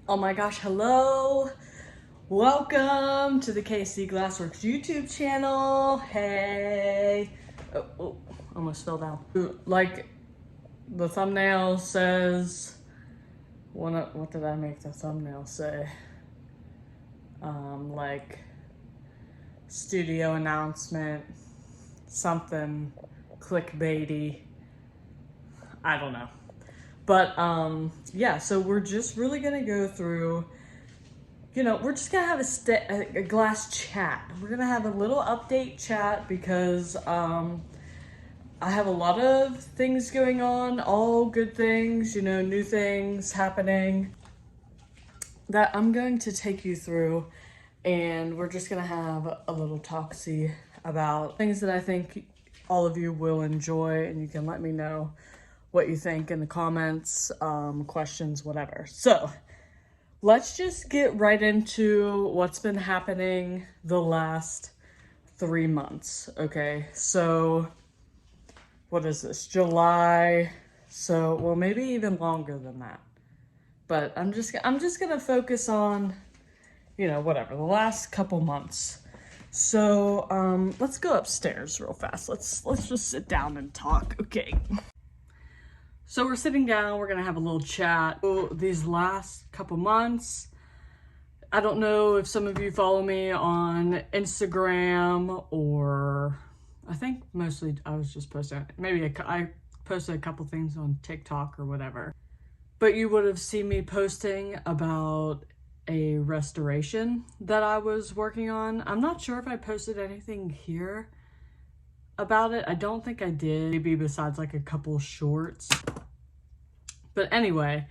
Oh my gosh, hello! Welcome to the KC Glassworks YouTube channel. Hey! Oh, almost fell down. Like the thumbnail says, what did I make the thumbnail say? Like studio announcement, something clickbaity. I don't know. But yeah, so we're just really gonna go through, we're just gonna have a glass chat. We're gonna have a little update chat because I have a lot of things going on, all good things, new things happening that I'm going to take you through, and we're just gonna have a little talk-see about things that I think all of you will enjoy, and you can let me know what you think in the comments, questions, whatever. So let's just get right into what's been happening the last 3 months. Okay, so what is this, July? So, well, maybe even longer than that. But I'm just gonna focus on, whatever, the last couple months. So let's go upstairs real fast. Let's just sit down and talk. Okay. So we're sitting down, we're gonna have a little chat. So these last couple months, I don't know if some of you follow me on Instagram, or I think mostly I was just posting, I posted a couple things on TikTok or whatever. But you would have seen me posting about a restoration that I was working on. I'm not sure if I posted anything here about it. I don't think I did, maybe besides like a couple shorts. But anyway,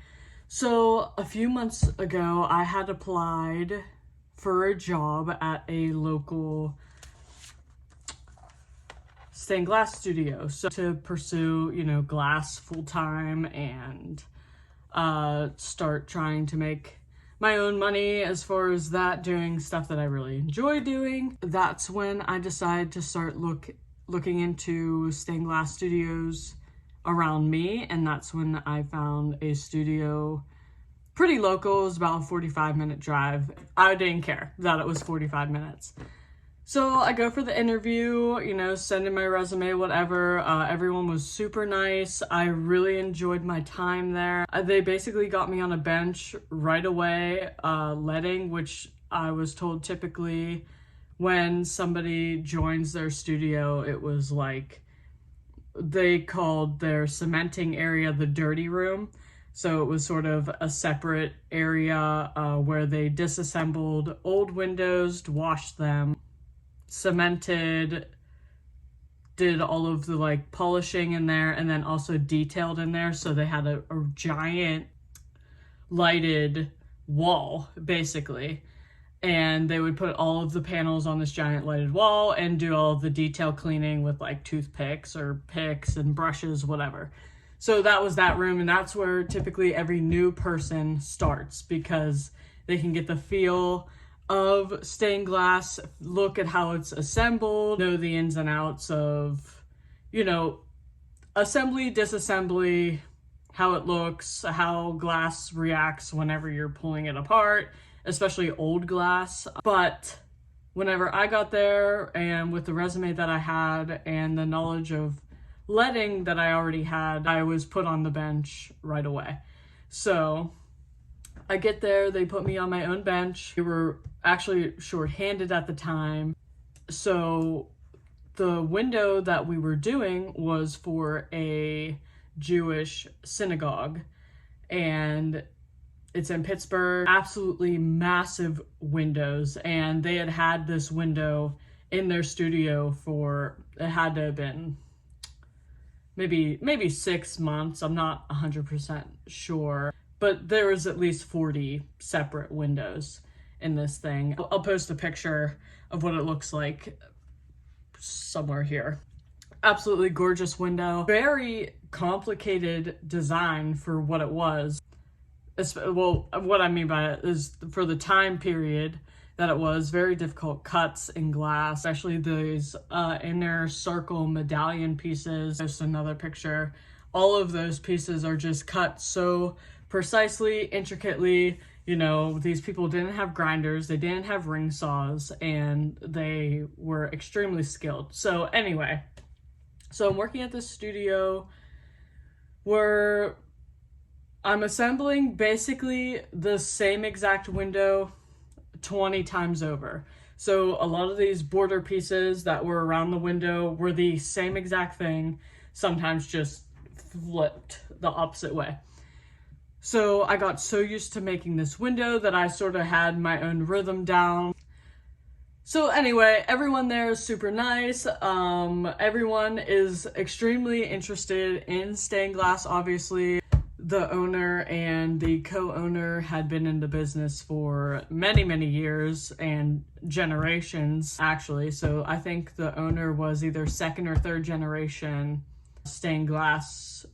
so a few months ago, I had applied for a job at a local stained glass studio. So to pursue, glass full-time and start trying to make my own money as far as that, doing stuff that I really enjoy doing. That's when I decided to start looking into stained glass studios around me, and that's when I found a studio pretty local. It was about a 45-minute drive. I didn't care that it was 45 minutes. So I go for the interview, send in my resume, whatever. Everyone was super nice. I really enjoyed my time there. They basically got me on a bench right away, leading, which I was told typically when somebody joins their studio, it was like, they called their cementing area the dirty room. So it was sort of a separate area where they disassembled old windows, washed them, cemented, did all of the like polishing in there, and then also detailed in there. So they had a giant lighted wall basically, and they would put all of the panels on this giant lighted wall and do all of the detail cleaning with like toothpicks or picks and brushes, whatever. So that was that room, and that's where typically every new person starts, because they can get the feel of stained glass, look at how it's assembled, know the ins and outs of, assembly, disassembly, how it looks, how glass reacts whenever you're pulling it apart, especially old glass. But whenever I got there, and with the resume that I had and the knowledge of leading that I already had, I was put on the bench right away. So I get there, they put me on my own bench. We were actually short-handed at the time. So the window that we were doing was for a Jewish synagogue, and it's in Pittsburgh. Absolutely massive windows, and they had this window in their studio for, it had to have been maybe 6 months. I'm not 100% sure, but there was at least 40 separate windows in this thing. I'll post a picture of what it looks like somewhere here. Absolutely gorgeous window. Very complicated design for what it was. Well, what I mean by it is for the time period that it was, very difficult cuts in glass, especially those inner circle medallion pieces. Just another picture. All of those pieces are just cut so precisely, intricately. You know, these people didn't have grinders, they didn't have ring saws, and they were extremely skilled. So anyway, so I'm working at this studio where I'm assembling basically the same exact window 20 times over. So a lot of these border pieces that were around the window were the same exact thing, sometimes just flipped the opposite way. So I got so used to making this window that I sort of had my own rhythm down. So anyway, everyone there is super nice. Everyone is extremely interested in stained glass, obviously. The owner and the co-owner had been in the business for many, many years and generations, actually. So I think the owner was either second or third generation stained glass,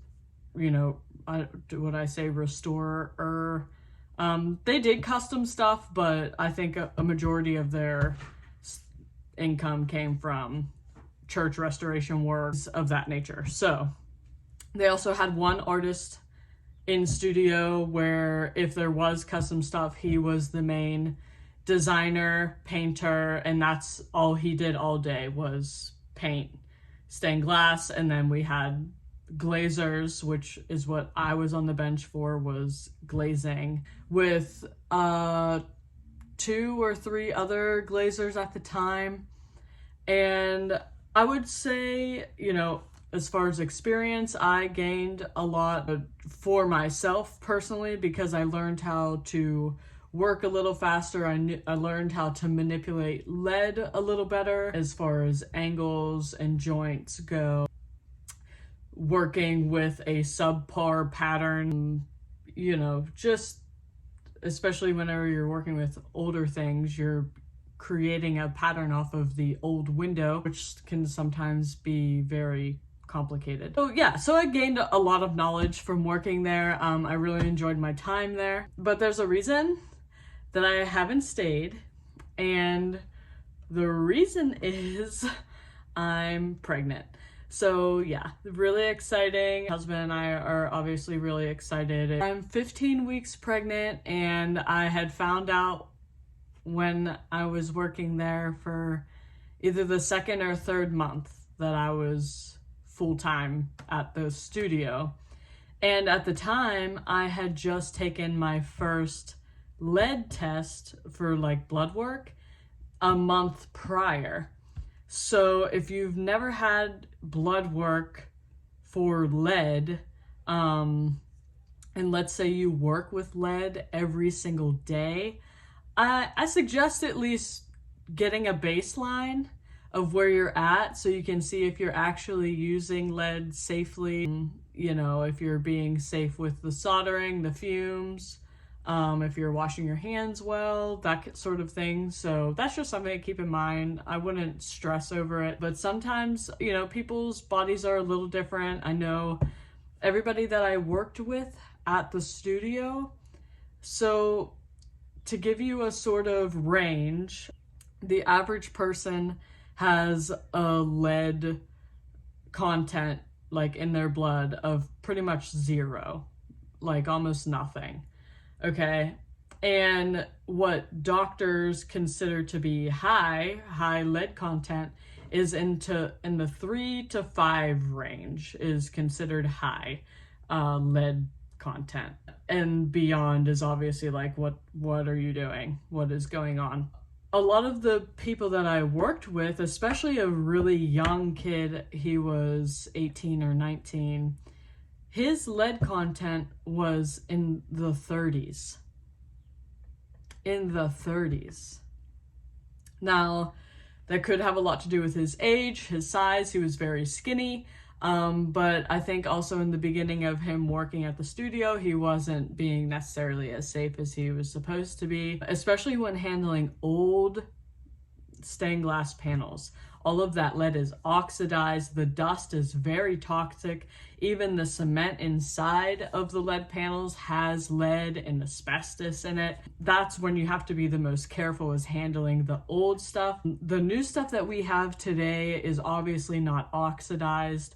you know, would I say restorer? They did custom stuff, but I think a majority of their income came from church restoration works of that nature. So they also had one artist in studio where if there was custom stuff, he was the main designer, painter, and that's all he did all day was paint stained glass. And then we had glazers, which is what I was on the bench for, was glazing, with 2 or 3 other glazers at the time. And I would say, you know, as far as experience, I gained a lot for myself personally because I learned how to work a little faster. I learned how to manipulate lead a little better as far as angles and joints go. Working with a subpar pattern, you know, just especially whenever you're working with older things, you're creating a pattern off of the old window, which can sometimes be very complicated. So yeah, so I gained a lot of knowledge from working there. I really enjoyed my time there, but there's a reason that I haven't stayed, and the reason is I'm pregnant. So yeah, really exciting. My husband and I are obviously really excited. I'm 15 weeks pregnant, and I had found out when I was working there for either the 2nd or 3rd month that I was full-time at the studio. And at the time, I had just taken my first lead test for like blood work a month prior. So if you've never had blood work for lead, and let's say you work with lead every single day, I suggest at least getting a baseline of where you're at so you can see if you're actually using lead safely, you know, if you're being safe with the soldering, the fumes, if you're washing your hands well, that sort of thing. So that's just something to keep in mind. I wouldn't stress over it, but sometimes, you know, people's bodies are a little different. I know everybody that I worked with at the studio. So to give you a sort of range, the average person has a lead content like in their blood of pretty much 0, like almost nothing. Okay. And what doctors consider to be high lead content is in the 3 to 5 range is considered high lead content. And beyond is obviously like, what are you doing? What is going on? A lot of the people that I worked with, especially a really young kid, he was 18 or 19, his lead content was in the 30s. In the 30s. Now, that could have a lot to do with his age, his size. He was very skinny. But I think also in the beginning of him working at the studio, he wasn't being necessarily as safe as he was supposed to be, especially when handling old stained glass panels. All of that lead is oxidized. The dust is very toxic. Even the cement inside of the lead panels has lead and asbestos in it. That's when you have to be the most careful, is handling the old stuff. The new stuff that we have today is obviously not oxidized.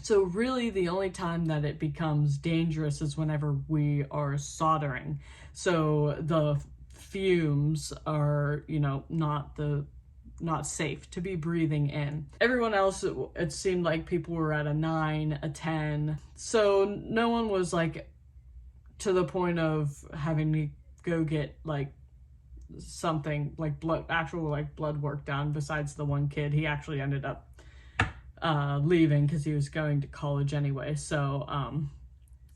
So really the only time that it becomes dangerous is whenever we are soldering. So the fumes are, you know, not safe to be breathing in. Everyone else, it seemed like people were at a 9, a 10. So no one was like to the point of having to go get like something like actual like blood work done. Besides the one kid, he actually ended up leaving because he was going to college anyway, so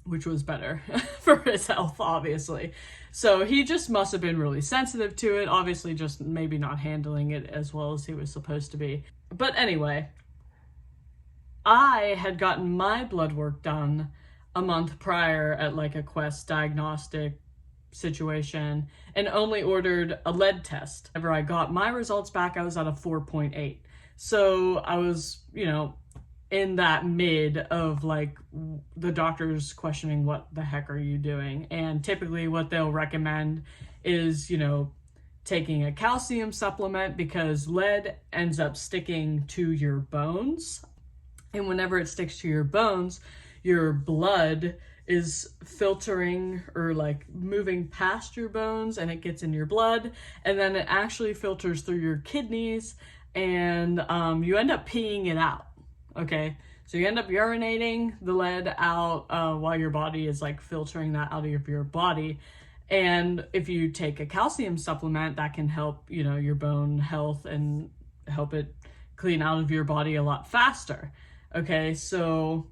which was better for his health, obviously. So he just must have been really sensitive to it, obviously just maybe not handling it as well as he was supposed to be. But anyway, I had gotten my blood work done a month prior at like a Quest diagnostic situation and only ordered a lead test. Whenever I got my results back, I was at a 4.8. So I was, you know, in that mid of like the doctors questioning what the heck are you doing? And typically what they'll recommend is, you know, taking a calcium supplement because lead ends up sticking to your bones. And whenever it sticks to your bones, your blood is filtering or like moving past your bones and it gets in your blood, and then it actually filters through your kidneys, and you end up peeing it out. Okay, so you end up urinating the lead out while your body is like filtering that out of your body. And if you take a calcium supplement, that can help, you know, your bone health and help it clean out of your body a lot faster. Okay, so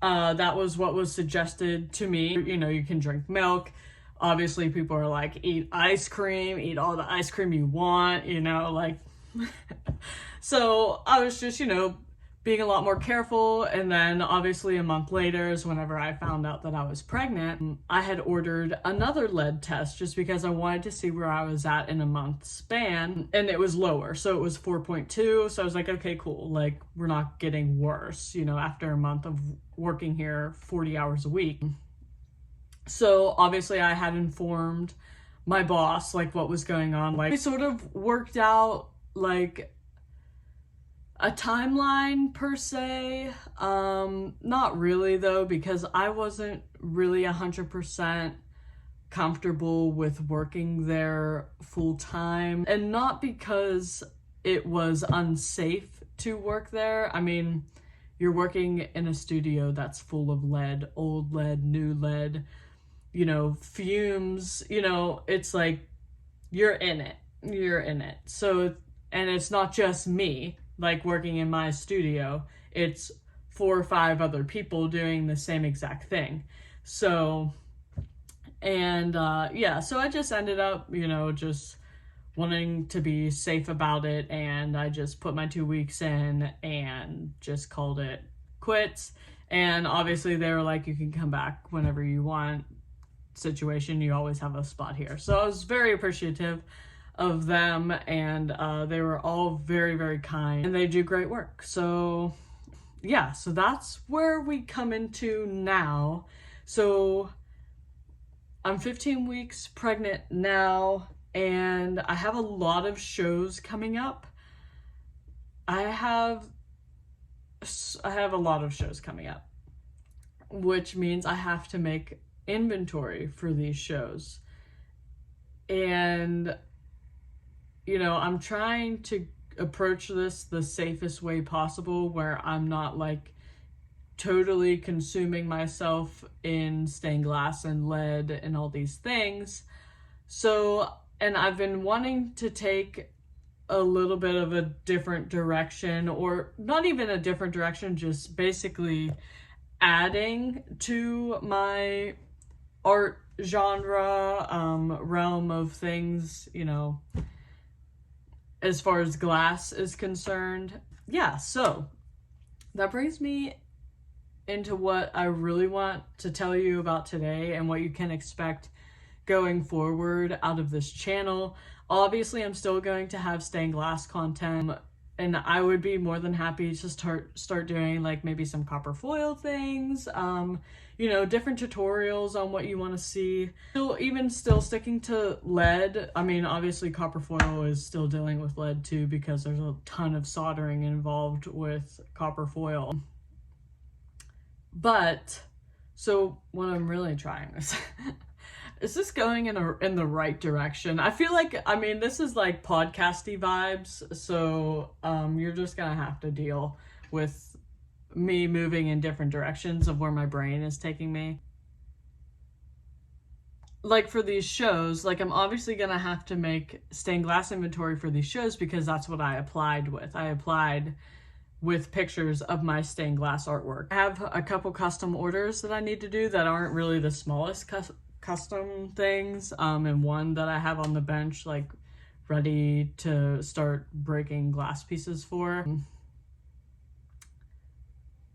that was what was suggested to me. You know, you can drink milk. Obviously, people are like, eat ice cream, eat all the ice cream you want, you know, like. So I was just, you know, being a lot more careful. And then obviously a month later is whenever I found out that I was pregnant. I had ordered another lead test just because I wanted to see where I was at in a month span, and it was lower. So it was 4.2. So I was like, okay, cool. Like, we're not getting worse, you know, after a month of working here 40 hours a week. So obviously I had informed my boss like what was going on. Like, we sort of worked out like a timeline per se. Not really though, because I wasn't really 100% comfortable with working there full time, and not because it was unsafe to work there. I mean, you're working in a studio that's full of lead, old lead, new lead, you know, fumes, you know, it's like you're in it. So, and it's not just me like working in my studio, it's 4 or 5 other people doing the same exact thing. So, and yeah, so I just ended up, you know, just wanting to be safe about it, and I just put my 2 weeks in and just called it quits. And obviously they were like, you can come back whenever you want situation, you always have a spot here. So I was very appreciative of them, and they were all very, very kind, and they do great work. So yeah, so that's where we come into now. So I'm 15 weeks pregnant now, and I have a lot of shows coming up. I have a lot of shows coming up, which means I have to make inventory for these shows. And you know, I'm trying to approach this the safest way possible, where I'm not like totally consuming myself in stained glass and lead and all these things. So, and I've been wanting to take a little bit of a different direction, or not even a different direction, just basically adding to my art genre, realm of things, you know, as far as glass is concerned. Yeah, so that brings me into what I really want to tell you about today and what you can expect going forward out of this channel. Obviously, I'm still going to have stained glass content, and I would be more than happy to start doing like maybe some copper foil things, you know, different tutorials on what you want to see. Still sticking to lead. I mean, obviously copper foil is still dealing with lead too, because there's a ton of soldering involved with copper foil. But so what I'm really trying is this going in the right direction? I feel like, I mean, this is like podcasty vibes, so you're just gonna have to deal with me moving in different directions of where my brain is taking me. Like for these shows, like I'm obviously gonna have to make stained glass inventory for these shows because that's what I applied with. I applied with pictures of my stained glass artwork. I have a couple custom orders that I need to do that aren't really the smallest custom things, and one that I have on the bench, like ready to start breaking glass pieces for.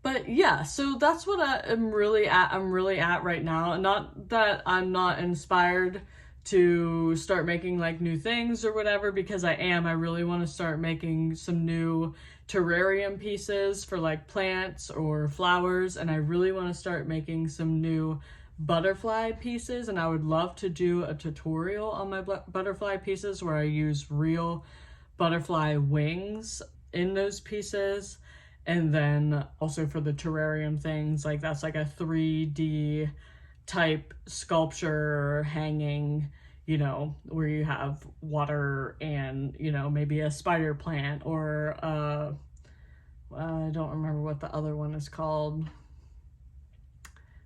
But yeah, so that's what I'm really at right now. Not that I'm not inspired to start making like new things or whatever, because I am. I really want to start making some new terrarium pieces for like plants or flowers, and I really want to start making some new butterfly pieces, and I would love to do a tutorial on my butterfly pieces where I use real butterfly wings in those pieces. And then also for the terrarium things, like that's like a 3D type sculpture hanging, you know, where you have water and, you know, maybe a spider plant or I don't remember what the other one is called.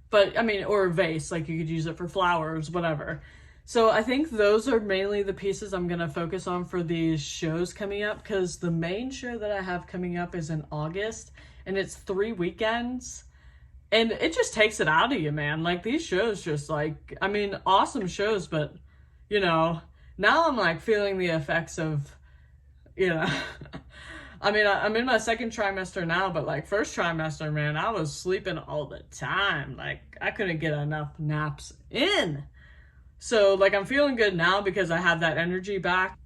But I mean, or a vase, like you could use it for flowers, whatever. So I think those are mainly the pieces I'm going to focus on for these shows coming up, because the main show that I have coming up is in August, and it's 3 weekends, and it just takes it out of you, man. Like these shows just like, I mean, awesome shows, but you know, now I'm like feeling the effects of, you know, I mean, I'm in my second trimester now, but like first trimester, man, I was sleeping all the time. Like I couldn't get enough naps in. So like I'm feeling good now because I have that energy back,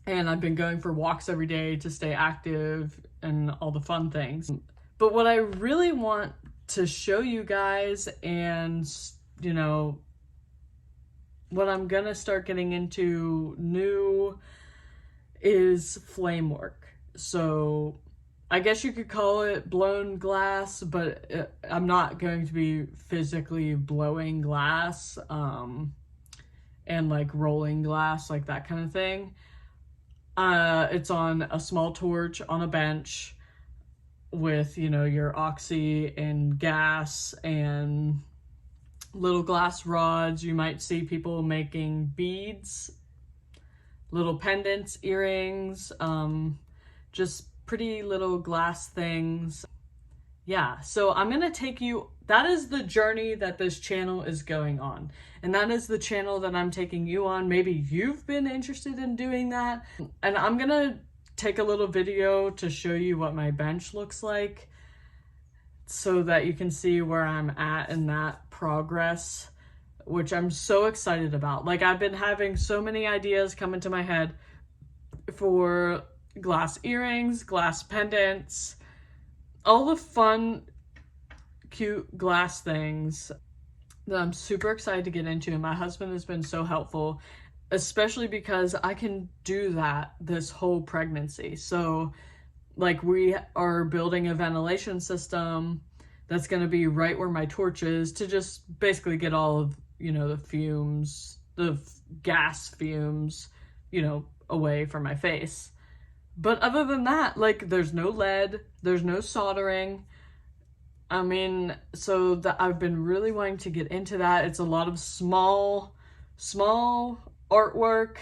and I've been going for walks every day to stay active and all the fun things. But what I really want to show you guys, and you know, what I'm gonna start getting into new is flame work. So I guess you could call it blown glass, but I'm not going to be physically blowing glass and like rolling glass, like that kind of thing. It's on a small torch on a bench with, you know, your oxy and gas and little glass rods. You might see people making beads, little pendants, earrings, just pretty little glass things. Yeah, so I'm gonna take you, that is the journey that this channel is going on. And that is the channel that I'm taking you on. Maybe you've been interested in doing that. And I'm gonna take a little video to show you what my bench looks like so that you can see where I'm at in that progress, which I'm so excited about. Like I've been having so many ideas come into my head for glass earrings, glass pendants, all the fun, cute glass things that I'm super excited to get into. And my husband has been so helpful, especially because I can do that this whole pregnancy. So like we are building a ventilation system that's going to be right where my torch is, to just basically get all of, you know, the fumes, the gas fumes, you know, away from my face. But other than that, like there's no lead, there's no soldering. I mean, so that I've been really wanting to get into that. It's a lot of small artwork,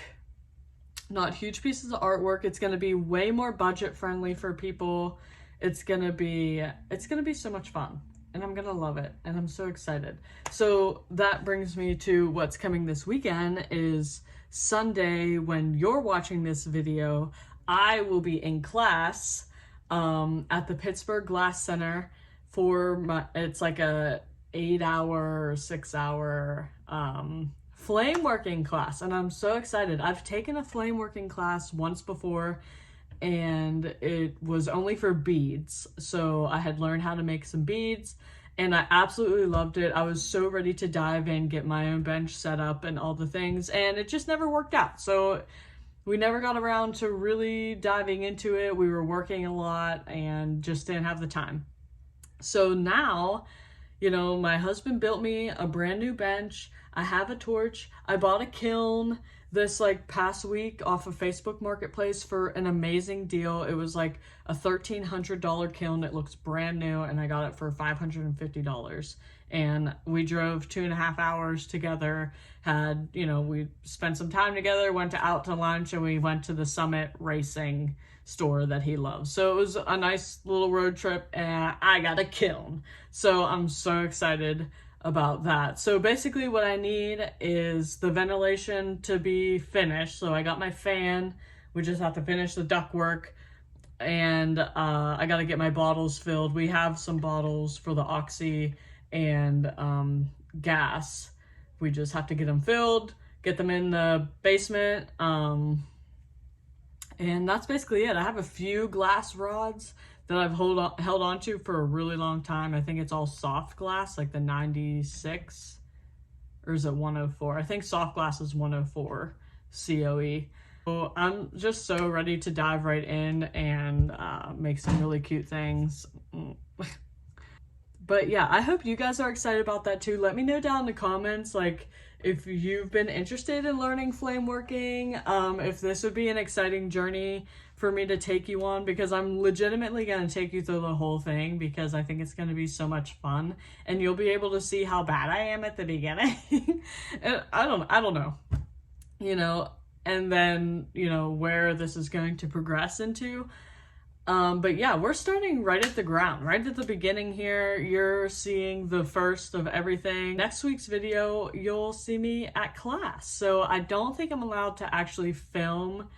not huge pieces of artwork. It's going to be way more budget friendly for people. It's going to be so much fun, and I'm going to love it, and I'm so excited. So that brings me to what's coming this weekend is Sunday. When you're watching this video, I will be in class at the Pittsburgh Glass Center for it's like a 8-hour or 6-hour flame working class, and I'm so excited. I've taken a flame working class once before, and it was only for beads. So I had learned how to make some beads, and I absolutely loved it. I was so ready to dive in, get my own bench set up and all the things, and it just never worked out. So we never got around to really diving into it. We were working a lot and just didn't have the time. So now You know, my husband built me a brand new bench. I have a torch. I bought a kiln this like past week off of Facebook Marketplace for an amazing deal. It was like a $1,300 kiln. It looks brand new, and I got it for $550. And we drove 2.5 hours together, had, you know, we spent some time together, went out to lunch, and we went to the Summit Racing store that he loves. So it was a nice little road trip, and I got a kiln. So I'm so excited about that. So basically what I need is the ventilation to be finished. So I got my fan, we just have to finish the ductwork, and I got to get my bottles filled. We have some bottles for the oxy and gas. We just have to get them filled, get them in the basement, and that's basically it. I have a few glass rods that I've held on to for a really long time. I think it's all soft glass, like the 96, or is it 104? I think soft glass is 104 COE. So I'm just so ready to dive right in and make some really cute things. But yeah, I hope you guys are excited about that too. Let me know down in the comments, like, if you've been interested in learning flame working, if this would be an exciting journey for me to take you on, because I'm legitimately going to take you through the whole thing, because I think it's going to be so much fun, and you'll be able to see how bad I am at the beginning. And I don't know, you know, and then, you know, where this is going to progress into. But yeah, we're starting right at the ground, right at the beginning here. You're seeing the first of everything. Next week's video, you'll see me at class. So I don't think I'm allowed to actually film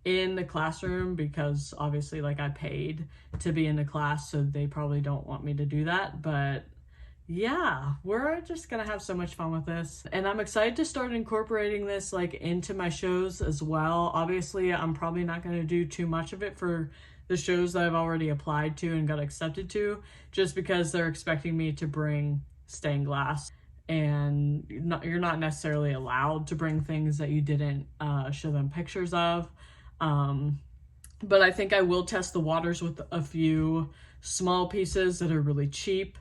in the classroom, because obviously, like, I paid to be in the class, so they probably don't want me to do that. But yeah, we're just gonna have so much fun with this, and I'm excited to start incorporating this like into my shows as well. Obviously, I'm probably not gonna do too much of it for the shows that I've already applied to and got accepted to, just because they're expecting me to bring stained glass, and you're not necessarily allowed to bring things that you didn't show them pictures of. But I think I will test the waters with a few small pieces that are really cheap,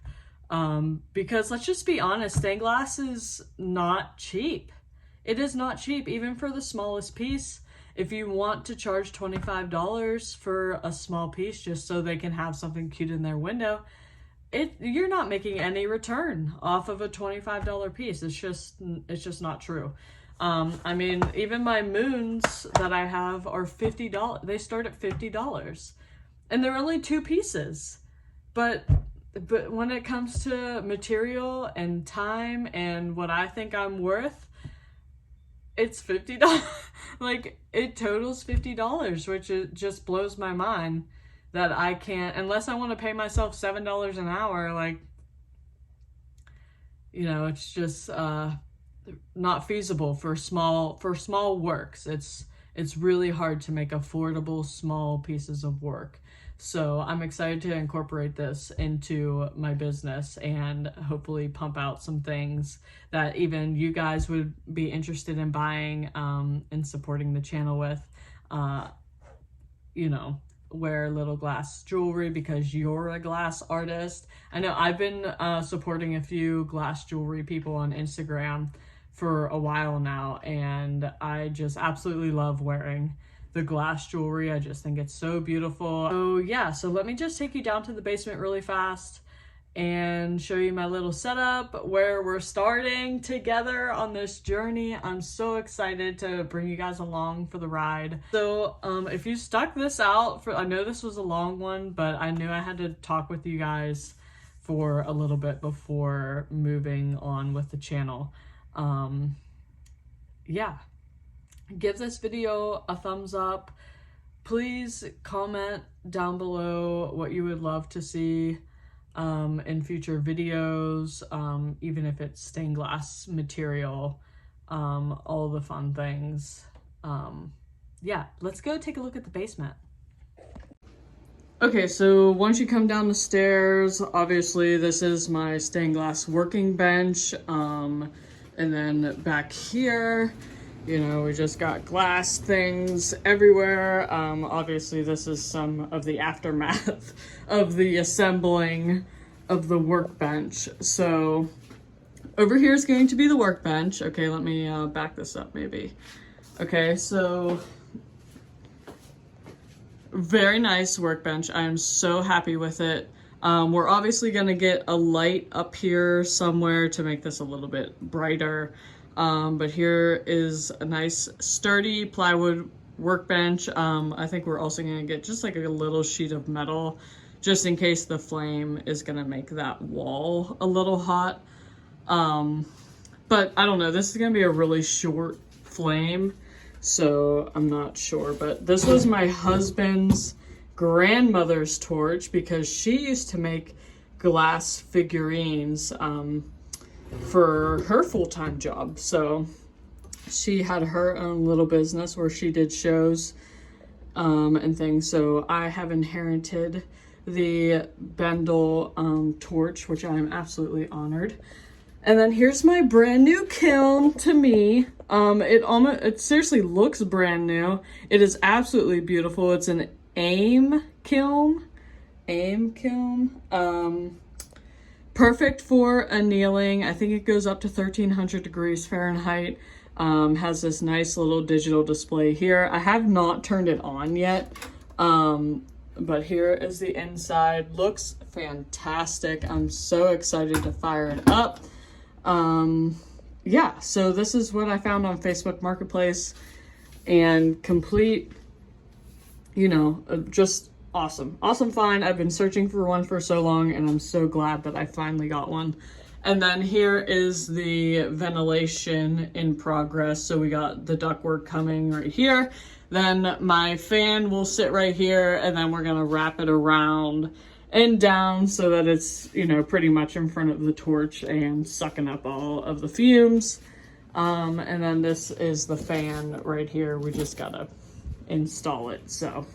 because let's just be honest, stained glass is not cheap. It is not cheap, even for the smallest piece. If you want to charge $25 for a small piece just so they can have something cute in their window, you're not making any return off of a $25 piece. It's just not true. I mean, even my moons that I have are $50. They start at $50, and they're only 2 pieces. But when it comes to material and time and what I think I'm worth, it's $50. Like, it totals $50, which just blows my mind that I can't, unless I want to pay myself $7 an hour, like, you know, it's just not feasible for small works. It's really hard to make affordable small pieces of work. So I'm excited to incorporate this into my business and hopefully pump out some things that even you guys would be interested in buying and supporting the channel with. You know, wear little glass jewelry because you're a glass artist. I know I've been supporting a few glass jewelry people on Instagram for a while now, and I just absolutely love wearing the glass jewelry. I just think it's so beautiful. So yeah, so let me just take you down to the basement really fast and show you my little setup where we're starting together on this journey. I'm so excited to bring you guys along for the ride. So if you stuck this out I know this was a long one, but I knew I had to talk with you guys for a little bit before moving on with the channel. Yeah, give this video a thumbs up. Please comment down below what you would love to see in future videos, even if it's stained glass material, all the fun things. Yeah, let's go take a look at the basement. Okay, so once you come down the stairs, obviously this is my stained glass working bench, and then back here, you know, we just got glass things everywhere. Obviously this is some of the aftermath of the assembling of the workbench. So over here is going to be the workbench. Okay, let me back this up maybe. Okay, so very nice workbench. I am so happy with it. We're obviously gonna get a light up here somewhere to make this a little bit brighter. But here is a nice sturdy plywood workbench. I think we're also gonna get just like a little sheet of metal just in case the flame is gonna make that wall a little hot. But I don't know, this is gonna be a really short flame, so I'm not sure. But this was my husband's grandmother's torch because she used to make glass figurines for her full-time job. So she had her own little business where she did shows and things. So I have inherited the Bendel torch, which I am absolutely honored. And then here's my brand new kiln to me. It seriously looks brand new. It is absolutely beautiful. It's an AIM kiln. Perfect for annealing. I think it goes up to 1300 degrees Fahrenheit. Has this nice little digital display here. I have not turned it on yet. But here is the inside. Looks fantastic. I'm so excited to fire it up. Yeah, so this is what I found on Facebook Marketplace, and complete, you know, just awesome find. I've been searching for one for so long, and I'm so glad that I finally got one. And then here is the ventilation in progress. So we got the ductwork coming right here. Then my fan will sit right here, and then we're gonna wrap it around and down so that it's, you know, pretty much in front of the torch and sucking up all of the fumes. And then this is the fan right here. We just gotta install it. So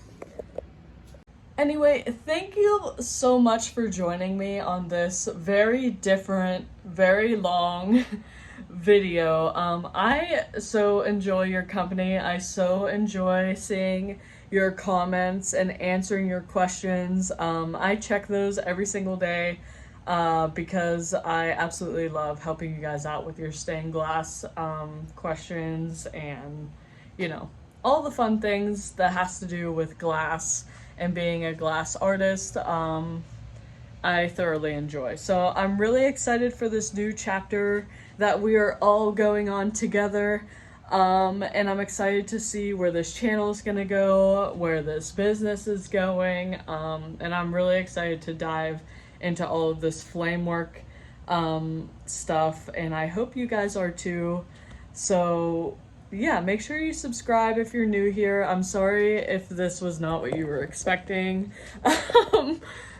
anyway, thank you so much for joining me on this very different, very long video. I so enjoy your company. I so enjoy seeing your comments and answering your questions. I check those every single day because I absolutely love helping you guys out with your stained glass questions and, you know, all the fun things that has to do with glass and being a glass artist. I thoroughly enjoy. So I'm really excited for this new chapter that we are all going on together. And I'm excited to see where this channel is going to go, where this business is going. And I'm really excited to dive into all of this flame work stuff. And I hope you guys are too. So yeah, make sure you subscribe if you're new here. I'm sorry if this was not what you were expecting.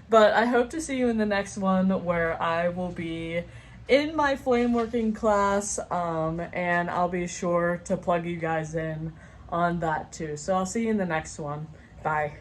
But I hope to see you in the next one where I will be in my flame working class, and I'll be sure to plug you guys in on that too. So I'll see you in the next one. Bye.